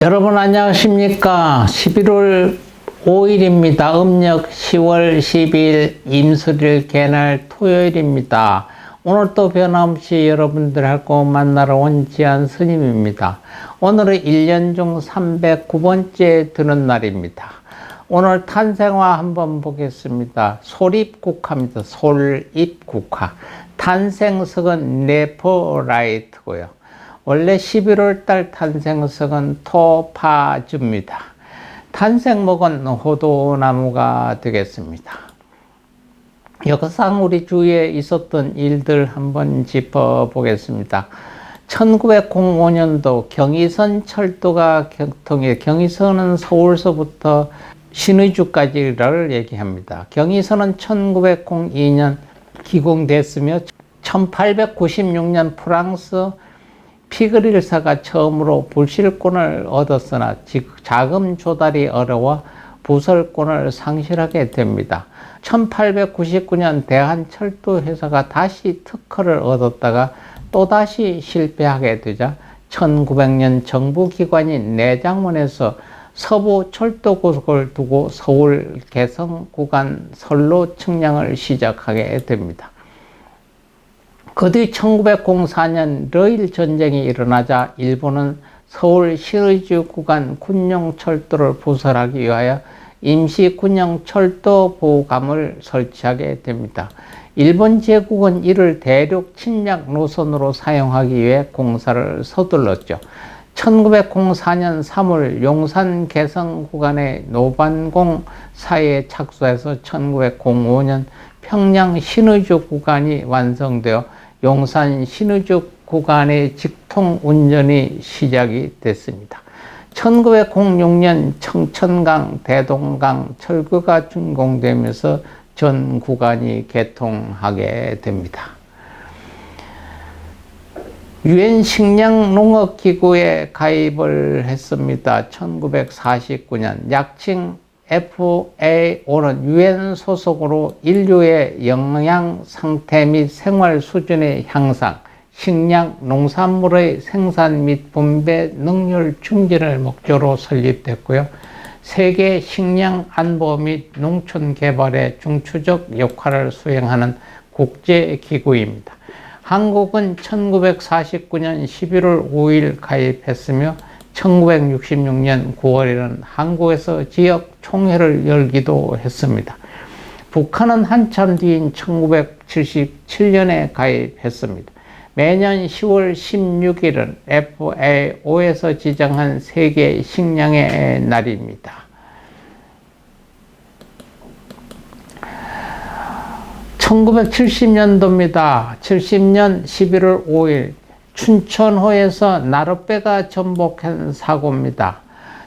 여러분 안녕하십니까? 11월 5일입니다. 음력 10월 12일 임수일 개날 토요일입니다. 오늘 또 변함없이 여러분들하고 만나러 온 지한 스님입니다. 오늘은 1년 중 309번째 드는 날입니다. 오늘 탄생화 한번 보겠습니다. 솔입국화입니다. 솔입국화. 탄생석은 네퍼라이트고요. 원래 11월 달 탄생석은 토파주입니다. 탄생목은 호도나무가 되겠습니다. 역사상 우리 주위에 있었던 일들 한번 짚어보겠습니다. 1905년도 경의선 철도가 개통해, 경의선은 서울서부터 신의주까지를 얘기합니다. 경의선은 1902년 기공됐으며 1896년 프랑스 피그릴사가 처음으로 불실권을 얻었으나 자금 조달이 어려워 부설권을 상실하게 됩니다. 1899년 대한철도회사가 다시 특허를 얻었다가 또다시 실패하게 되자 1900년 정부기관인 내장원에서 서부 철도고속을 두고 서울 개성 구간 선로 측량을 시작하게 됩니다. 그 뒤 1904년 러일 전쟁이 일어나자 일본은 서울 신의주 구간 군용철도를 부설하기 위하여 임시 군용철도 보호감을 설치하게 됩니다. 일본 제국은 이를 대륙 침략 노선으로 사용하기 위해 공사를 서둘렀죠. 1904년 3월 용산 개성 구간의 노반공 사이에 착수해서 1905년 평양 신의주 구간이 완성되어 용산 신의주 구간의 직통 운전이 시작이 됐습니다. 1906년 청천강, 대동강 철거가 준공되면서 전 구간이 개통하게 됩니다. 유엔 식량농업기구에 가입을 했습니다. 1949년 약칭 FAO는 유엔 소속으로 인류의 영양 상태 및 생활 수준의 향상, 식량, 농산물의 생산 및 분배 능률 증진을 목적으로 설립됐고요. 세계 식량 안보 및 농촌 개발의 중추적 역할을 수행하는 국제기구입니다. 한국은 1949년 11월 5일 가입했으며 1966년 9월에는 한국에서 지역 총회를 열기도 했습니다. 북한은 한참 뒤인 1977년에 가입했습니다. 매년 10월 16일은 FAO에서 지정한 세계 식량의 날입니다. (1970년도입니다) 70년 11월 5일 춘천호에서 나룻배가 전복한 사고입니다.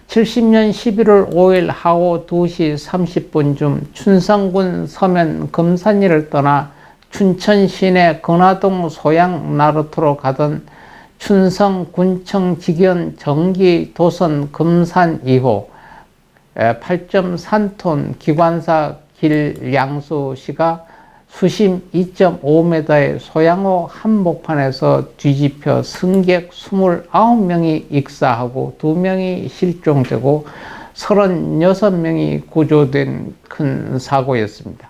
70년 11월 5일 하오 2시 30분쯤 춘성군 서면 금산리를 떠나 춘천 시내 근화동 소양 나루터로 가던 춘성군청 직연 정기 도선 금산 2호 8.3톤 기관사 길양수시가 수심 2.5m의 소양호 한복판에서 뒤집혀 승객 29명이 익사하고 2명이 실종되고 36명이 구조된 큰 사고였습니다.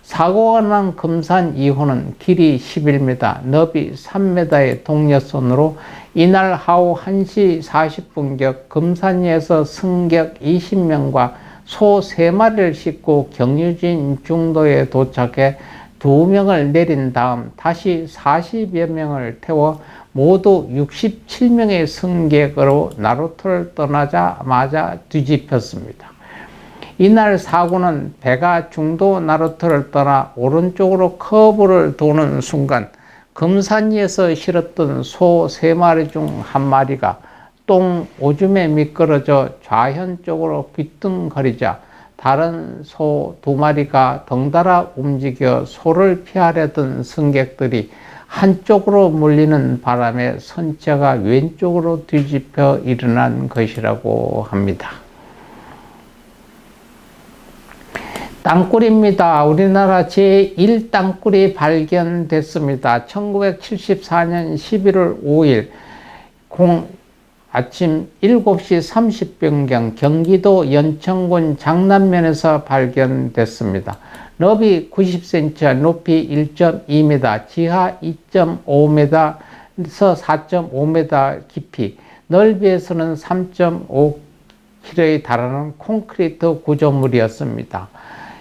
사고가 난 금산 2호는 길이 11m, 너비 3m의 동력선으로 이날 하오 1시 40분경 금산리에서 승객 20명과 소 3마리를 싣고 경유진 중도에 도착해 2명을 내린 다음 다시 40여 명을 태워 모두 67명의 승객으로 나루터를 떠나자마자 뒤집혔습니다. 이날 사고는 배가 중도 나루터를 떠나 오른쪽으로 커브를 도는 순간 금산리에서 실었던 소 3마리 중 1마리가 똥 오줌에 미끄러져 좌현 쪽으로 비뚱거리자 다른 소 2마리가 덩달아 움직여 소를 피하려던 승객들이 한쪽으로 몰리는 바람에 선체가 왼쪽으로 뒤집혀 일어난 것이라고 합니다. 땅굴입니다. 우리나라 제1땅굴이 발견됐습니다. 1974년 11월 5일 아침 7시 30분경 경기도 연천군 장남면에서 발견됐습니다. 너비 90cm, 높이 1.2m, 지하 2.5m에서 4.5m 깊이, 넓이에서는 3.5km에 달하는 콘크리트 구조물이었습니다.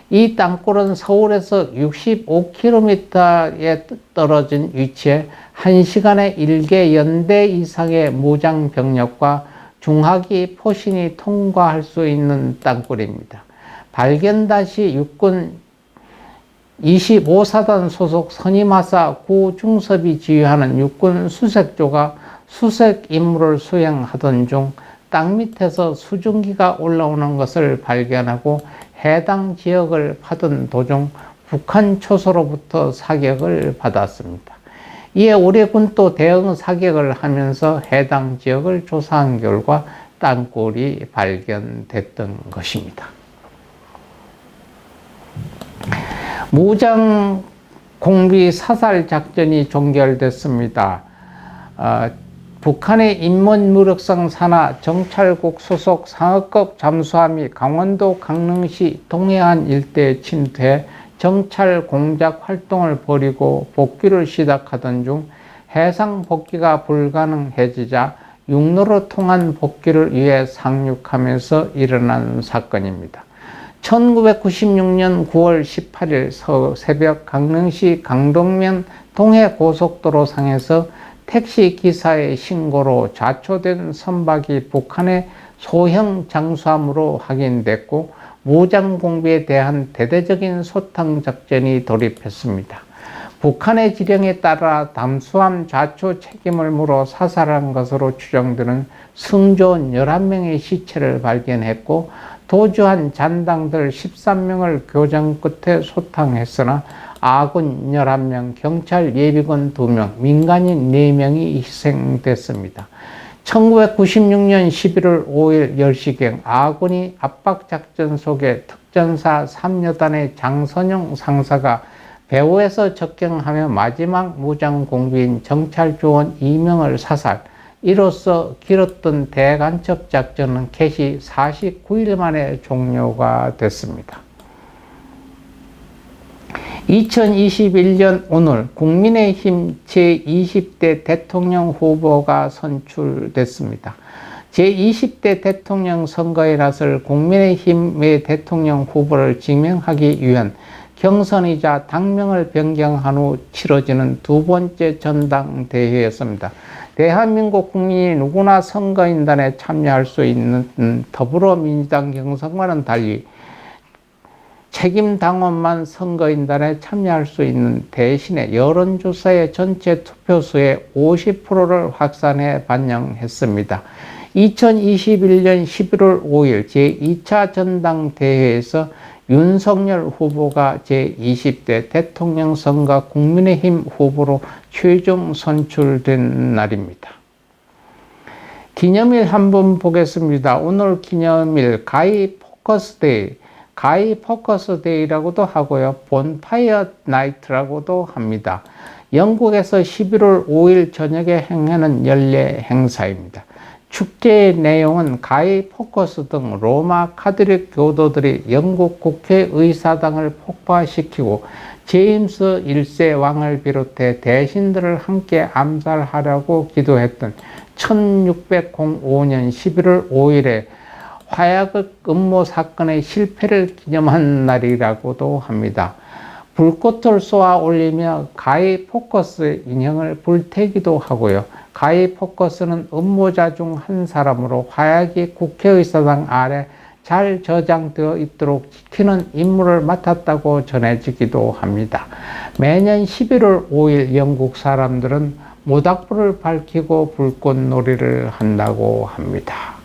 이 땅굴은 서울에서 65km에 떨어진 위치에 1시간에 1개 연대 이상의 무장 병력과 중화기 포신이 통과할 수 있는 땅굴입니다. 발견 당시 육군 25사단 소속 선임하사 구중섭이 지휘하는 육군 수색조가 수색 임무를 수행하던 중 땅 밑에서 수증기가 올라오는 것을 발견하고 해당 지역을 파던 도중 북한 초소로부터 사격을 받았습니다. 이에 우리 군도 대응 사격을 하면서 해당 지역을 조사한 결과 땅굴이 발견됐던 것입니다. 무장 공비 사살 작전이 종결됐습니다. 북한의 인문무력상 산하 정찰국 소속 상하급 잠수함이 강원도 강릉시 동해안 일대에 침투해 정찰 공작 활동을 벌이고 복귀를 시작하던 중 해상 복귀가 불가능해지자 육로로 통한 복귀를 위해 상륙하면서 일어난 사건입니다. 1996년 9월 18일 새벽 강릉시 강동면 동해고속도로 상에서 택시 기사의 신고로 좌초된 선박이 북한의 소형 잠수함으로 확인됐고 무장 공비에 대한 대대적인 소탕 작전이 돌입했습니다. 북한의 지령에 따라 잠수함 좌초 책임을 물어 사살한 것으로 추정되는 승조원 11명의 시체를 발견했고 도주한 잔당들 13명을 교정 끝에 소탕했으나 아군 11명, 경찰 예비군 2명, 민간인 4명이 희생됐습니다. 1996년 11월 5일 10시경 아군이 압박작전 속에 특전사 3여단의 장선용 상사가 배후에서 접경하며 마지막 무장공비인 정찰조원 2명을 사살, 이로써 길었던 대간첩 작전은 개시 49일 만에 종료가 됐습니다. 2021년 오늘 국민의힘 제20대 대통령 후보가 선출됐습니다. 제20대 대통령 선거에 나설 국민의힘의 대통령 후보를 지명하기 위한 경선이자 당명을 변경한 후 치러지는 두 번째 전당대회였습니다. 대한민국 국민이 누구나 선거인단에 참여할 수 있는 더불어민주당 경선과는 달리 책임당원만 선거인단에 참여할 수 있는 대신에 여론조사의 전체 투표수의 50%를 확산해 반영했습니다. 2021년 11월 5일 제2차 전당대회에서 윤석열 후보가 제20대 대통령 선거 국민의힘 후보로 최종 선출된 날입니다. 기념일 한번 보겠습니다. 오늘 기념일 가이 포커스데이, 가이 포커스데이라고도 하고요. 본파이어 나이트라고도 합니다. 영국에서 11월 5일 저녁에 행하는 연례 행사입니다. 축제의 내용은 가이 포커스 등 로마 카톨릭 교도들이 영국 국회의사당을 폭파시키고 제임스 1세 왕을 비롯해 대신들을 함께 암살하려고 기도했던 1605년 11월 5일에 화약의 음모 사건의 실패를 기념한 날이라고도 합니다. 불꽃을 쏘아 올리며 가이 포커스 인형을 불태기도 하고요. 가이 포커스는 음모자 중 한 사람으로 화약이 국회의사당 아래 잘 저장되어 있도록 지키는 임무를 맡았다고 전해지기도 합니다. 매년 11월 5일 영국 사람들은 모닥불을 밝히고 불꽃놀이를 한다고 합니다.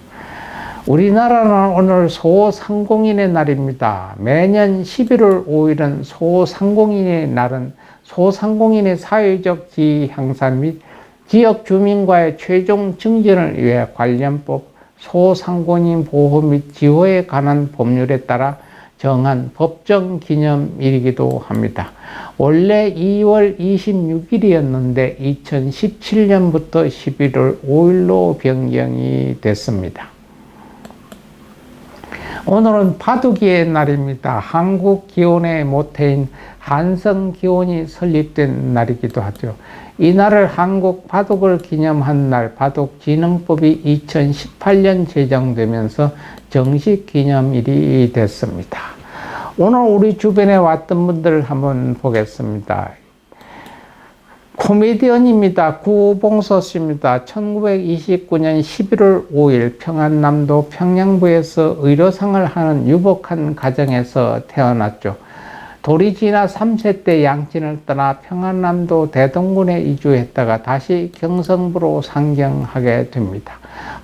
우리나라는 오늘 소상공인의 날입니다. 매년 11월 5일은 소상공인의 날은 소상공인의 사회적 지위 향상 및 지역 주민과의 최종 증진을 위해 관련법, 소상공인 보호 및 지원에 관한 법률에 따라 정한 법정 기념일이기도 합니다. 원래 2월 26일이었는데 2017년부터 11월 5일로 변경이 됐습니다. 오늘은 바둑이의 날입니다. 한국 기원의 모태인 한성 기원이 설립된 날이기도 하죠. 이날을 한국 바둑을 기념한 날, 바둑진흥법이 2018년 제정되면서 정식 기념일이 됐습니다. 오늘 우리 주변에 왔던 분들 한번 보겠습니다. 코미디언입니다. 구봉서 씨입니다. 1929년 11월 5일 평안남도 평양부에서 의료상을 하는 유복한 가정에서 태어났죠. 돌이 지나 3세 때 양친을 떠나 평안남도 대동군에 이주했다가 다시 경성부로 상경하게 됩니다.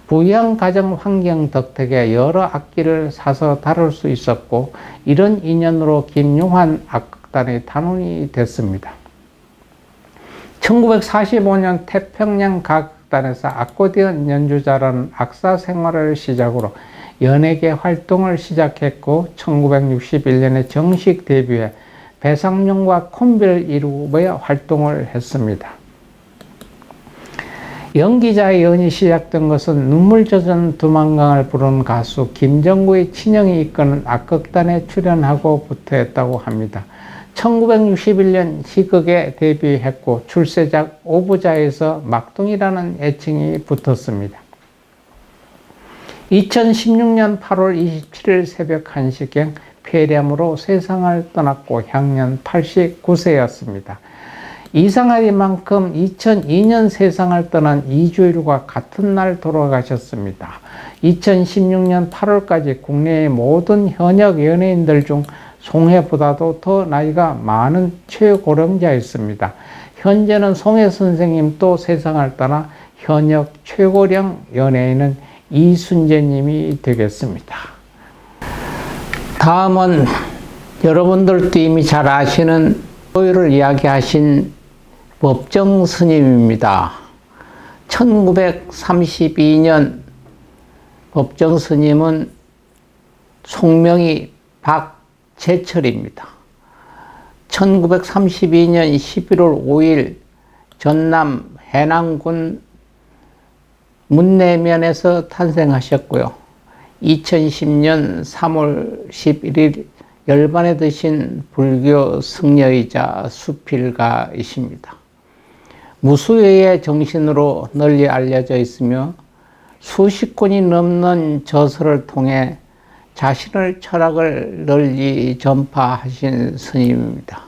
부유한 가정 환경 덕택에 여러 악기를 사서 다룰 수 있었고, 이런 인연으로 김용환 악극단의 단원이 됐습니다. 1945년 태평양 가극단에서 아코디언 연주자라는 악사 생활을 시작으로 연예계 활동을 시작했고, 1961년에 정식 데뷔해 배상용과 콤비를 이루며 활동을 했습니다. 연기자의 연이 시작된 것은 눈물 젖은 두만강을 부른 가수 김정구의 친형이 이끄는 악극단에 출연하고부터 했다고 합니다. 1961년 희극에 데뷔했고 출세작 오부자에서 막둥이라는 애칭이 붙었습니다. 2016년 8월 27일 새벽 1시경 폐렴으로 세상을 떠났고 향년 89세였습니다. 이상하리만큼 2002년 세상을 떠난 이주일과 같은 날 돌아가셨습니다. 2016년 8월까지 국내의 모든 현역 연예인들 중 송혜보다도 더 나이가 많은 최고령자였습니다. 현재는 송혜 선생님도 세상을 떠나 현역 최고령 연예인은 이순재님이 되겠습니다. 다음은 여러분들도 이미 잘 아시는 소유를 이야기하신 법정 스님입니다. 1932년 법정 스님은 속명이 박재철입니다. 1932년 11월 5일 전남 해남군 문내면에서 탄생하셨고요. 2010년 3월 11일 열반에 드신 불교 승려이자 수필가이십니다. 무수의 정신으로 널리 알려져 있으며 수십 권이 넘는 저서를 통해 자신의 철학을 널리 전파하신 스님입니다.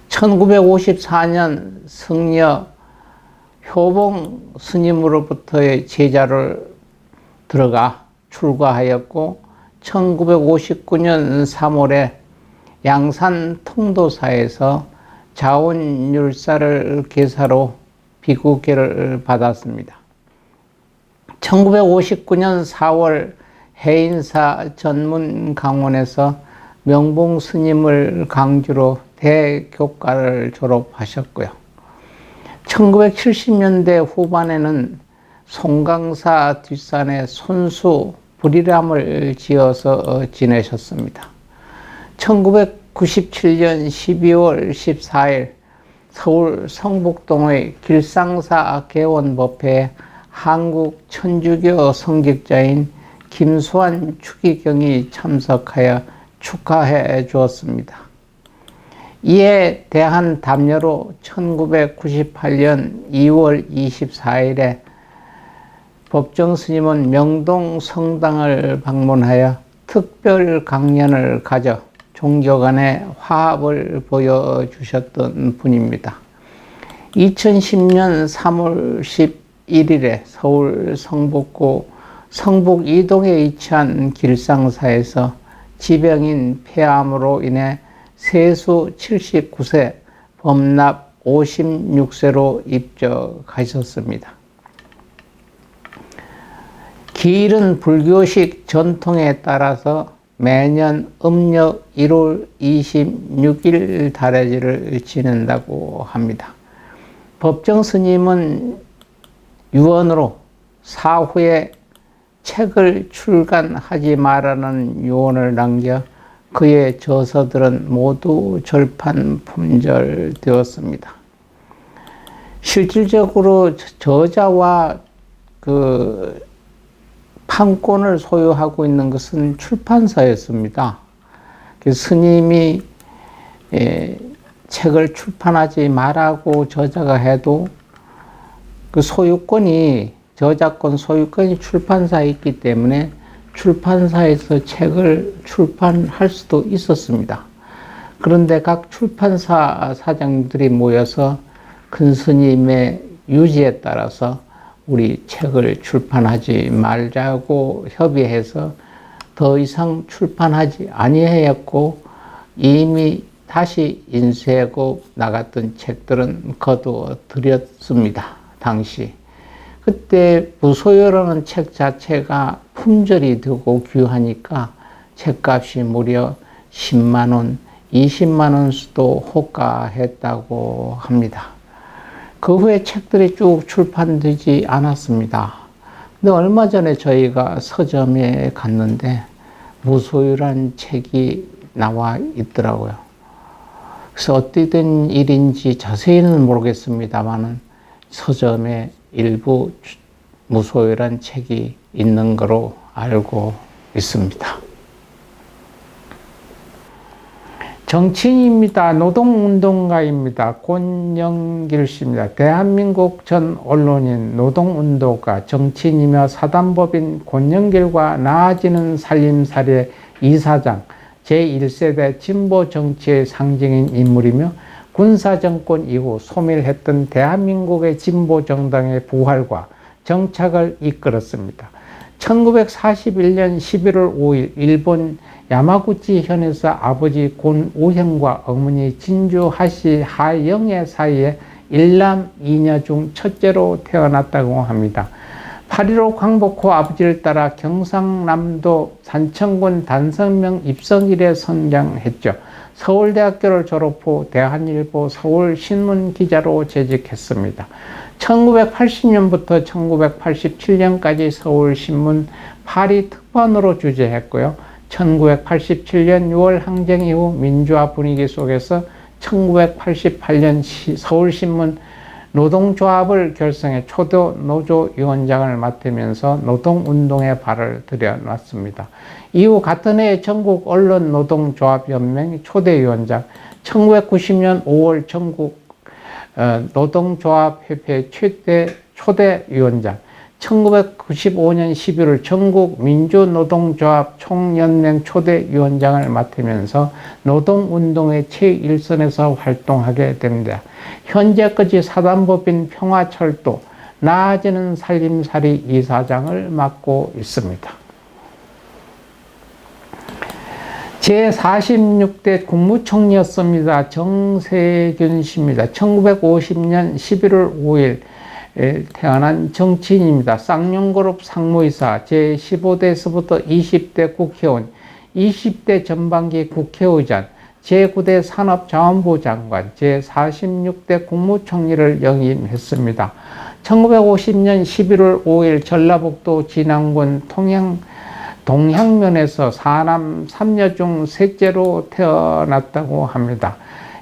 1954년 승려 효봉 스님으로부터의 제자를 들어가 출가하였고 1959년 3월에 양산 통도사에서 자원율사를 계사로 비구계를 받았습니다. 1959년 4월 해인사 전문 강원에서 명봉 스님을 강주로 대교과를 졸업하셨고요. 1970년대 후반에는 송강사 뒷산에 손수 불이람을 지어서 지내셨습니다. 1997년 12월 14일 서울 성북동의 길상사 개원법회에 한국 천주교 성직자인 김수환 추기경이 참석하여 축하해 주었습니다. 이에 대한 답례로 1998년 2월 24일에 법정 스님은 명동 성당을 방문하여 특별 강연을 가져 종교 간의 화합을 보여주셨던 분입니다. 2010년 3월 11일에 서울 성북구 성북 이동에 위치한 길상사에서 지병인 폐암으로 인해 세수 79세, 범납 56세로 입적하셨습니다. 기일은 불교식 전통에 따라서 매년 음력 1월 26일 달해지를 지낸다고 합니다. 법정 스님은 유언으로 사후에 책을 출간하지 말라는 유언을 남겨 그의 저서들은 모두 절판 품절되었습니다. 실질적으로 저자와 그 판권을 소유하고 있는 것은 출판사였습니다. 스님이 책을 출판하지 말라고 저자가 해도 그 소유권이, 저작권 소유권이 출판사에 있기 때문에 출판사에서 책을 출판할 수도 있었습니다. 그런데 각 출판사 사장들이 모여서 큰 스님의 유지에 따라서 우리 책을 출판하지 말자고 협의해서 더 이상 출판하지 아니하였고, 이미 다시 인쇄하고 나갔던 책들은 거두어 드렸습니다. 당시. 그때 무소유라는 책 자체가 품절이 되고 귀하니까 책값이 무려 10만 원, 20만 원 수도 호가했다고 합니다. 그 후에 책들이 쭉 출판되지 않았습니다. 근데 얼마 전에 저희가 서점에 갔는데 무소유란 책이 나와 있더라고요. 그래서 어떻게 된 일인지 자세히는 모르겠습니다만은 서점에 일부 무소유란 책이 있는 거로 알고 있습니다. 정치인입니다. 노동운동가입니다. 권영길 씨입니다. 대한민국 전 언론인, 노동운동가, 정치인이며 사단법인 권영길과 나아지는 살림살이의 이사장, 제1세대 진보 정치의 상징인 인물이며 군사정권 이후 소멸했던 대한민국의 진보 정당의 부활과 정착을 이끌었습니다. 1941년 11월 5일 일본 야마구치 현에서 아버지 곤우형과 어머니 진주 하시 하영애 사이에 일남 이녀 중 첫째로 태어났다고 합니다. 8.15 광복 후 아버지를 따라 경상남도 산청군 단성명 입성일에 선양했죠. 서울대학교를 졸업 후 대한일보 서울신문기자로 재직했습니다. 1980년부터 1987년까지 서울신문 파리 특파원으로 주재했고요. 1987년 6월 항쟁 이후 민주화 분위기 속에서 1988년 서울신문 노동조합을 결성해 초대 노조위원장을 맡으면서 노동운동에 발을 들여놨습니다. 이후 같은 해 전국 언론노동조합연맹 초대위원장, 1990년 5월 전국 노동조합협회 초대위원장, 1995년 11월 전국 민주노동조합 총연맹 초대위원장을 맡으면서 노동운동의 최일선에서 활동하게 됩니다. 현재까지 사단법인 평화철도, 나아지는 살림살이 이사장을 맡고 있습니다. 제46대 국무총리였습니다. 정세균 씨입니다. 1950년 11월 5일 태어난 정치인입니다. 쌍용그룹 상무이사, 제15대에서부터 20대 국회의원, 20대 전반기 국회의장, 제9대 산업자원부 장관, 제46대 국무총리를 역임했습니다. 1950년 11월 5일 전라북도 진안군 동향면에서 4남 3녀 중 셋째로 태어났다고 합니다.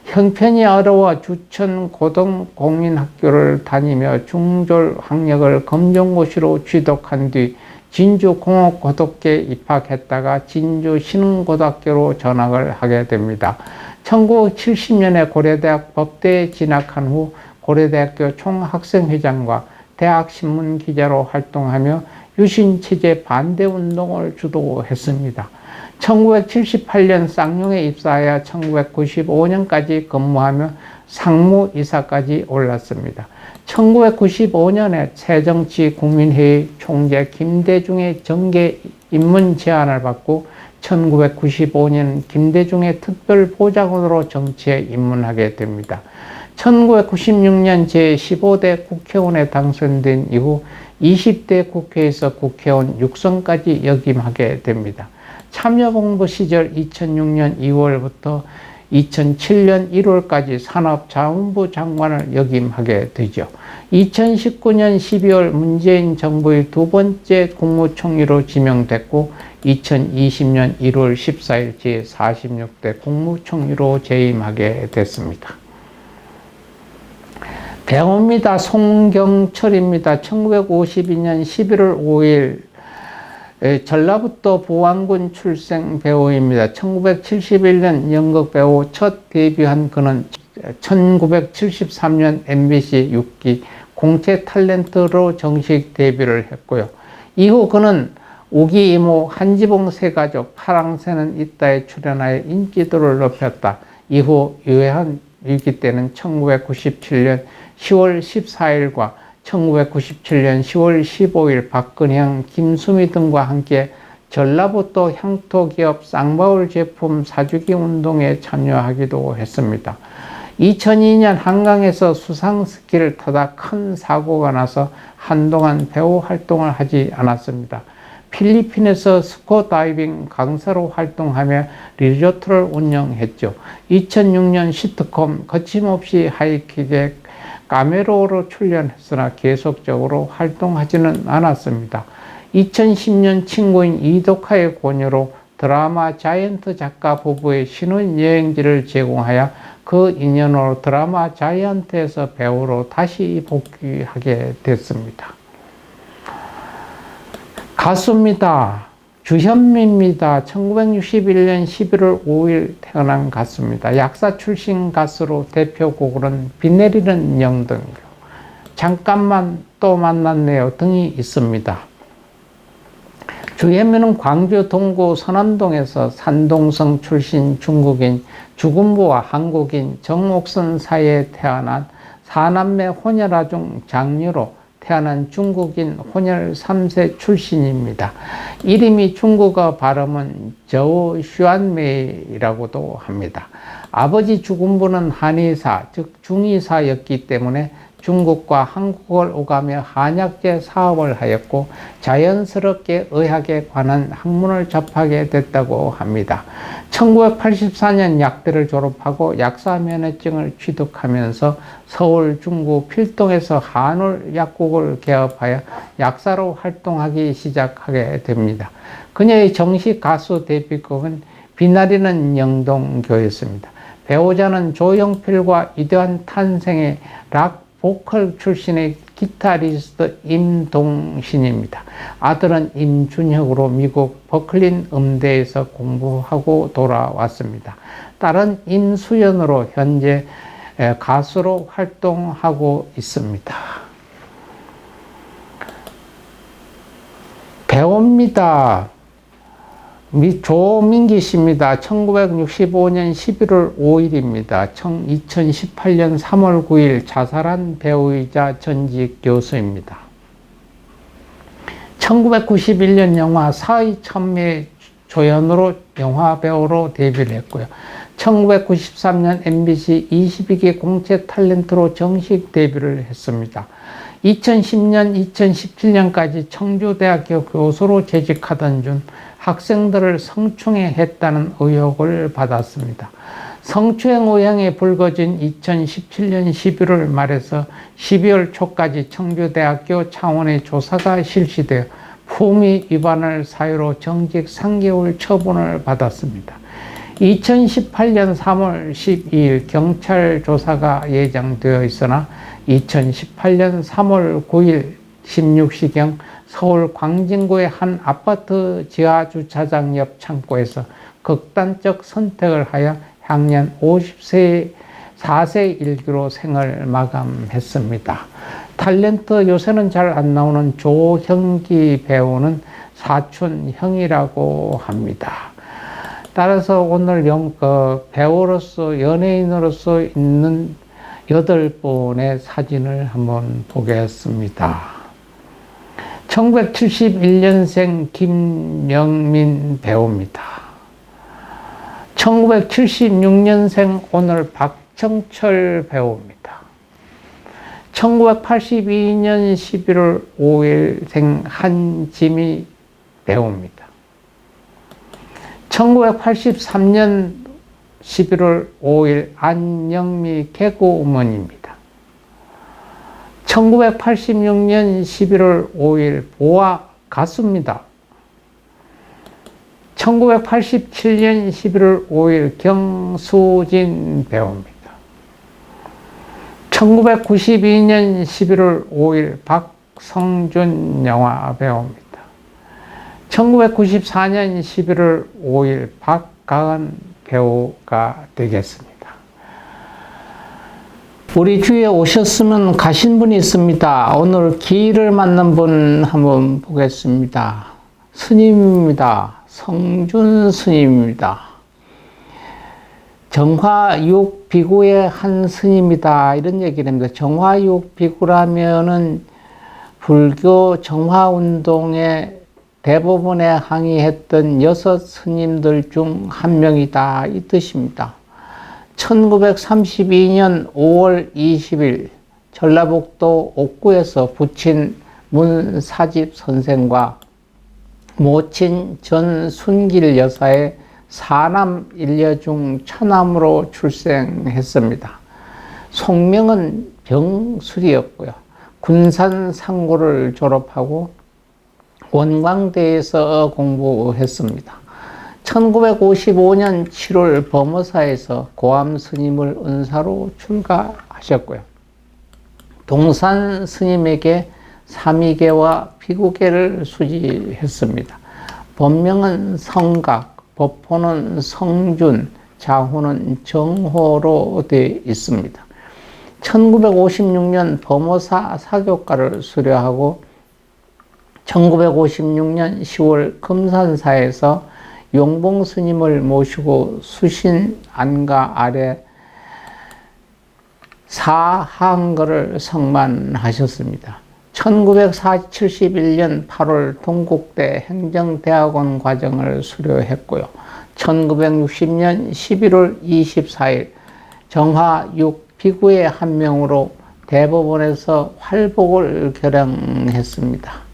형편이 어려워 주천 고등공민학교를 다니며 중졸 학력을 검정고시로 취득한 뒤 진주공업고등학교에 입학했다가 진주신흥고등학교로 전학을 하게 됩니다. 1970년에 고려대학 법대에 진학한 후 고려대학교 총학생회장과 대학신문기자로 활동하며 유신체제 반대운동을 주도했습니다. 1978년 쌍용에 입사하여 1995년까지 근무하며 상무이사까지 올랐습니다. 1995년에 새정치국민회의 총재 김대중의 정계 입문 제안을 받고 1995년 김대중의 특별보좌관으로 정치에 입문하게 됩니다. 1996년 제15대 국회의원에 당선된 이후 20대 국회에서 국회의원 육선까지 역임하게 됩니다. 참여본부 시절 2006년 2월부터 2007년 1월까지 산업자원부 장관을 역임하게 되죠. 2019년 12월 문재인 정부의 두 번째 국무총리로 지명됐고 2020년 1월 14일 제46대 국무총리로 재임하게 됐습니다. 배우입니다. 송경철입니다. 1952년 11월 5일 전라북도 부안군 출생 배우입니다. 1971년 연극 배우 첫 데뷔한 그는 1973년 MBC 6기 공채 탤런트로 정식 데뷔를 했고요. 이후 그는 우기 이모, 한지봉 세가족, 파랑새는 있다에 출연하여 인지도를 높였다. 이후 유해한 위기 때는 1997년 10월 14일과 1997년 10월 15일 박근형, 김수미 등과 함께 전라북도 향토기업 쌍바울 제품 사주기 운동에 참여하기도 했습니다. 2002년 한강에서 수상스키를 타다 큰 사고가 나서 한동안 배우 활동을 하지 않았습니다. 필리핀에서 스쿠다이빙 강사로 활동하며 리조트를 운영했죠. 2006년 시트콤 거침없이 하이킥에 카메로로 출연했으나 계속적으로 활동하지는 않았습니다. 2010년 친구인 이덕화의 권유로 드라마 자이언트 작가 부부의 신혼여행지를 제공하여 그 인연으로 드라마 자이언트에서 배우로 다시 복귀하게 됐습니다. 가수입니다. 주현미입니다. 1961년 11월 5일 태어난 가수입니다. 약사 출신 가수로 대표곡으로는 비 내리는 영등교, 잠깐만 또 만났네요 등이 있습니다. 주현미는 광주 동구 선암동에서 산동성 출신 중국인 주군부와 한국인 정옥선 사이에 태어난 사남매 혼혈아 중 장녀로 태어난 중국인 혼혈 3세 출신입니다. 이름이 중국어 발음은 저우 슈안메이라고도 합니다. 아버지 주군부는 한의사, 즉 중의사였기 때문에 중국과 한국을 오가며 한약재 사업을 하였고 자연스럽게 의학에 관한 학문을 접하게 됐다고 합니다. 1984년 약대를 졸업하고 약사 면허증을 취득하면서 서울 중구 필동에서 한올 약국을 개업하여 약사로 활동하기 시작하게 됩니다. 그녀의 정식 가수 데뷔곡은 비나리는 영동교였습니다. 배우자는 조용필과 이대환 탄생의 락 보컬 출신의 기타리스트 임동신입니다. 아들은 임준혁으로 미국 버클린 음대에서 공부하고 돌아왔습니다. 딸은 임수연으로 현재 가수로 활동하고 있습니다. 배우입니다. 조민기 씨입니다. 1965년 11월 5일입니다. 2018년 3월 9일 자살한 배우이자 전직 교수입니다. 1991년 영화 사의천미의 조연으로 영화배우로 데뷔를 했고요. 1993년 MBC 22기 공채 탤런트로 정식 데뷔를 했습니다. 2010년, 2017년까지 청주대학교 교수로 재직하던 중 학생들을 성추행했다는 의혹을 받았습니다. 성추행 의혹이 불거진 2017년 11월 말에서 12월 초까지 청주대학교 차원의 조사가 실시되어 품위 위반을 사유로 정직 3개월 처분을 받았습니다. 2018년 3월 12일 경찰 조사가 예정되어 있으나 2018년 3월 9일 16시경 서울 광진구의 한 아파트 지하주차장 옆 창고에서 극단적 선택을 하여 향년 54세 일기로 생을 마감했습니다. 탤런트 요새는 잘 안 나오는 조형기 배우는 사촌형이라고 합니다. 따라서 오늘 배우로서 연예인으로서 있는 8분의 사진을 한번 보겠습니다. 1971년생 김영민 배우입니다. 1976년생 오늘 박정철 배우입니다. 1982년 11월 5일생 한지미 배우입니다. 1983년 11월 5일 안영미 개그우먼입니다. 1986년 11월 5일 보아 가수입니다. 1987년 11월 5일 경수진 배우입니다. 1992년 11월 5일 박성준 영화 배우입니다. 1994년 11월 5일 박가은 배우가 되겠습니다. 우리 주위에 오셨으면 가신 분이 있습니다. 오늘 기일을 만난 분 한번 보겠습니다. 스님입니다. 성준 스님입니다. 정화육 비구의 한 스님이다 이런 얘기를 합니다. 정화육 비구라면은 불교 정화운동에 대부분에 항의했던 6 스님들 중 한 명이다 이 뜻입니다. 1932년 5월 20일 전라북도 옥구에서 부친 문사집 선생과 모친 전순길 여사의 4남 1녀 중 처남으로 출생했습니다. 속명은 병술이었고요. 군산 상고를 졸업하고 원광대에서 공부했습니다. 1955년 7월 범어사에서 고암 스님을 은사로 출가하셨고요. 동산 스님에게 삼위계와 비구계를 수지했습니다. 본명은 성각, 법호는 성준, 자호는 정호로 되어 있습니다. 1956년 범어사 사교과를 수료하고 1956년 10월 금산사에서 용봉 스님을 모시고 수신 안가 아래 사항거를 성만하셨습니다. 1971년 8월 동국대 행정대학원 과정을 수료했고요. 1960년 11월 24일 정화6 비구의 한 명으로 대법원에서 활복을 결행했습니다.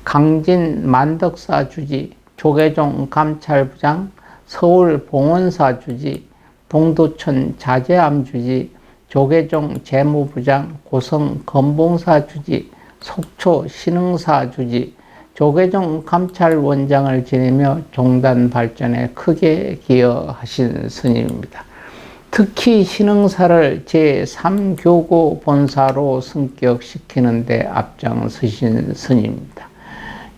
강진 만덕사 주지, 조계종 감찰부장, 서울 봉원사 주지, 동두천 자제암 주지, 조계종 재무부장, 고성 건봉사 주지, 속초 신흥사 주지, 조계종 감찰원장을 지내며 종단 발전에 크게 기여하신 스님입니다. 특히 신흥사를 제3교구 본사로 승격시키는 데 앞장서신 스님입니다.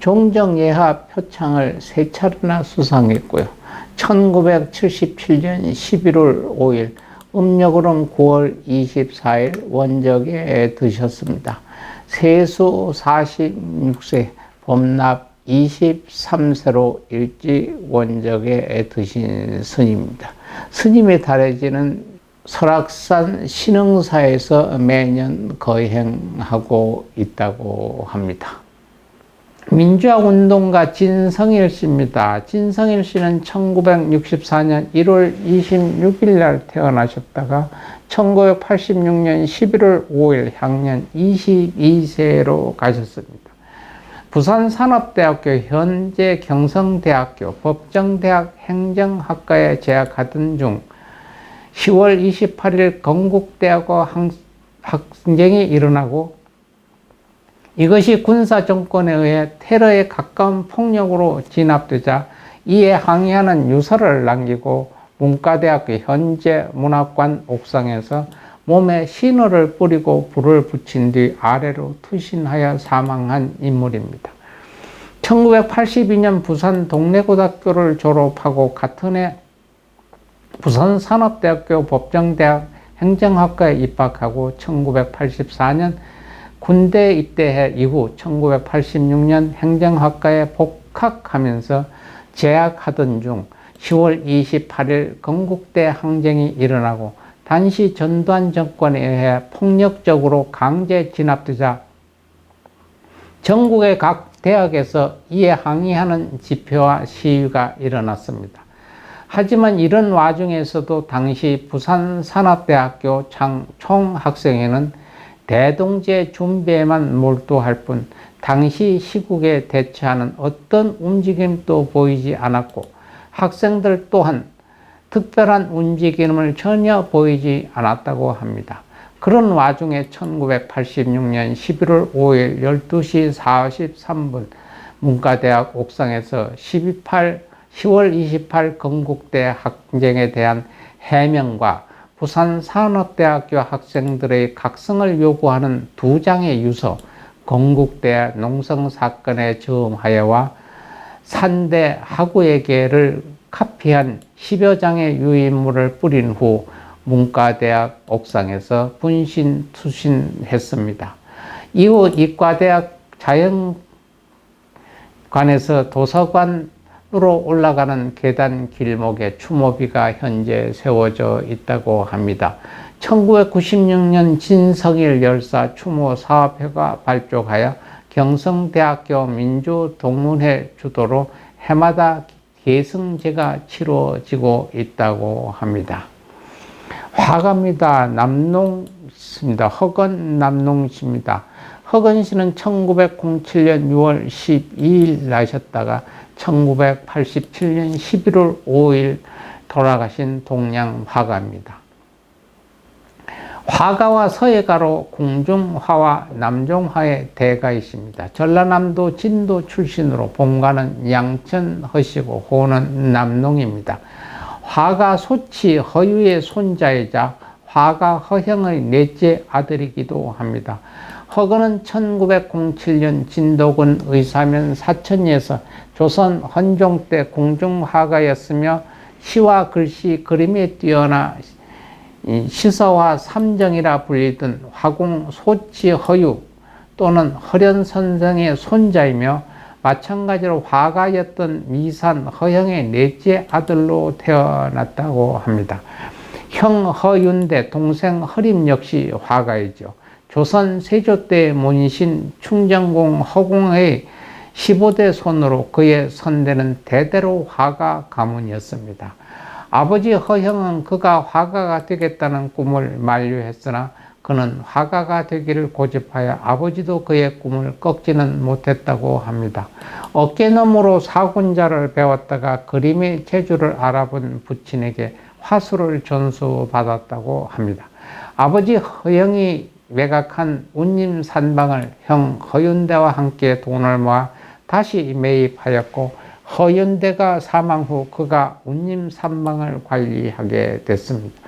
종정예하 표창을 3차례나 수상했고요. 1977년 11월 5일, 음력으로는 9월 24일 원적에 드셨습니다. 세수 46세, 범납 23세로 일찍 원적에 드신 스님입니다. 스님의 다래지는 설악산 신흥사에서 매년 거행하고 있다고 합니다. 민주화운동가 진성일 씨입니다. 진성일 씨는 1964년 1월 26일 날 태어나셨다가 1986년 11월 5일 향년 22세로 가셨습니다. 부산산업대학교, 현재 경성대학교, 법정대학 행정학과에 재학하던 중 10월 28일 건국대학원 항쟁이 일어나고 이것이 군사정권에 의해 테러에 가까운 폭력으로 진압되자 이에 항의하는 유서를 남기고 문과대학교 현재 문학관 옥상에서 몸에 신호를 뿌리고 불을 붙인 뒤 아래로 투신하여 사망한 인물입니다. 1982년 부산 동래고등학교를 졸업하고 같은 해 부산산업대학교 법정대학 행정학과에 입학하고 1984년 군대에 입대해 이후 1986년 행정학과에 복학하면서 재학하던 중 10월 28일 건국대 항쟁이 일어나고 단시 전두환 정권에 의해 폭력적으로 강제 진압되자 전국의 각 대학에서 이에 항의하는 집회와 시위가 일어났습니다. 하지만 이런 와중에서도 당시 부산산업대학교 총학생회는 대동제 준비에만 몰두할 뿐 당시 시국에 대처하는 어떤 움직임도 보이지 않았고 학생들 또한 특별한 움직임을 전혀 보이지 않았다고 합니다. 그런 와중에 1986년 11월 5일 12시 43분 문과대학 옥상에서 10월 28 건국대 항쟁에 대한 해명과 부산산업대학교 학생들의 각성을 요구하는 두 장의 유서, 건국대 농성사건의 저음하여와 산대 하구에게를 카피한 10여 장의 유인물을 뿌린 후 문과대학 옥상에서 분신투신했습니다. 이후 이과대학 자연관에서 도서관으로 올라가는 계단 길목에 추모비가 현재 세워져 있다고 합니다. 1996년 진성일 열사 추모사업회가 발족하여 경성대학교 민주동문회 주도로 해마다 계승제가 치러지고 있다고 합니다. 화가입니다. 남농씨입니다. 허건 남농씨입니다. 허건 씨는 1907년 6월 12일 나셨다가 1987년 11월 5일 돌아가신 동양 화가입니다. 화가와 서예가로 궁중화와 남종화의 대가이십니다. 전라남도 진도 출신으로 본가는 양천허시고 호는 남농입니다. 화가 소치 허유의 손자이자 화가 허형의 넷째 아들이기도 합니다. 허건은 1907년 진도군 의사면 사천리에서 조선 헌종 때 궁중화가였으며 시와 글씨, 그림에 뛰어나 시서와 삼정이라 불리던 화공 소치 허유 또는 허련선생의 손자이며 마찬가지로 화가였던 미산 허형의 넷째 아들로 태어났다고 합니다. 형 허윤대, 동생 허림 역시 화가이죠. 조선 세조 때 문신 충정공 허공의 15대 손으로 그의 선대는 대대로 화가 가문이었습니다. 아버지 허형은 그가 화가가 되겠다는 꿈을 만류했으나 그는 화가가 되기를 고집하여 아버지도 그의 꿈을 꺾지는 못했다고 합니다. 어깨너머로 사군자를 배웠다가 그림의 재주를 알아본 부친에게 화수를 전수받았다고 합니다. 아버지 허영이 매각한 운림산방을 형 허윤대와 함께 돈을 모아 다시 매입하였고 허윤대가 사망 후 그가 운림산방을 관리하게 됐습니다.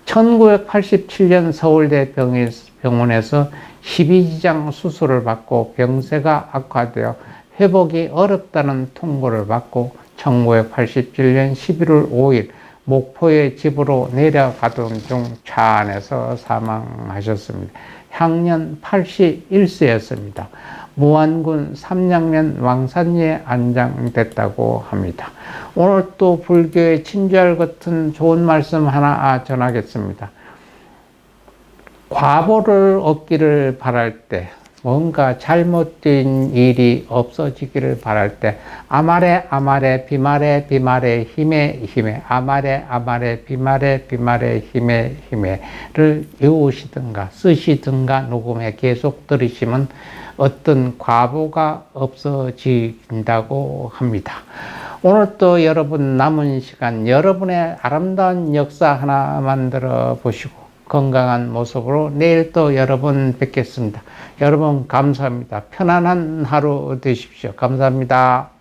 1987년 서울대 병원에서 12지장 수술을 받고 병세가 악화되어 회복이 어렵다는 통보를 받고 1987년 11월 5일 목포의 집으로 내려가던 중 차 안에서 사망하셨습니다. 향년 81세였습니다. 무안군 삼양면 왕산리에 안장됐다고 합니다. 오늘 또 불교의 친절 같은 좋은 말씀 하나 전하겠습니다. 과보를 얻기를 바랄 때, 뭔가 잘못된 일이 없어지기를 바랄 때 아마레 아마레 비마레 비마레 힘에 힘에 아마레 아마레 비마레 비마레 힘에 힘에를 외우시든가 쓰시든가 녹음해 계속 들으시면 어떤 과보가 없어진다고 합니다. 오늘 또 여러분 남은 시간 여러분의 아름다운 역사 하나 만들어 보시고 건강한 모습으로 내일 또 여러분 뵙겠습니다. 여러분 감사합니다. 편안한 하루 되십시오. 감사합니다.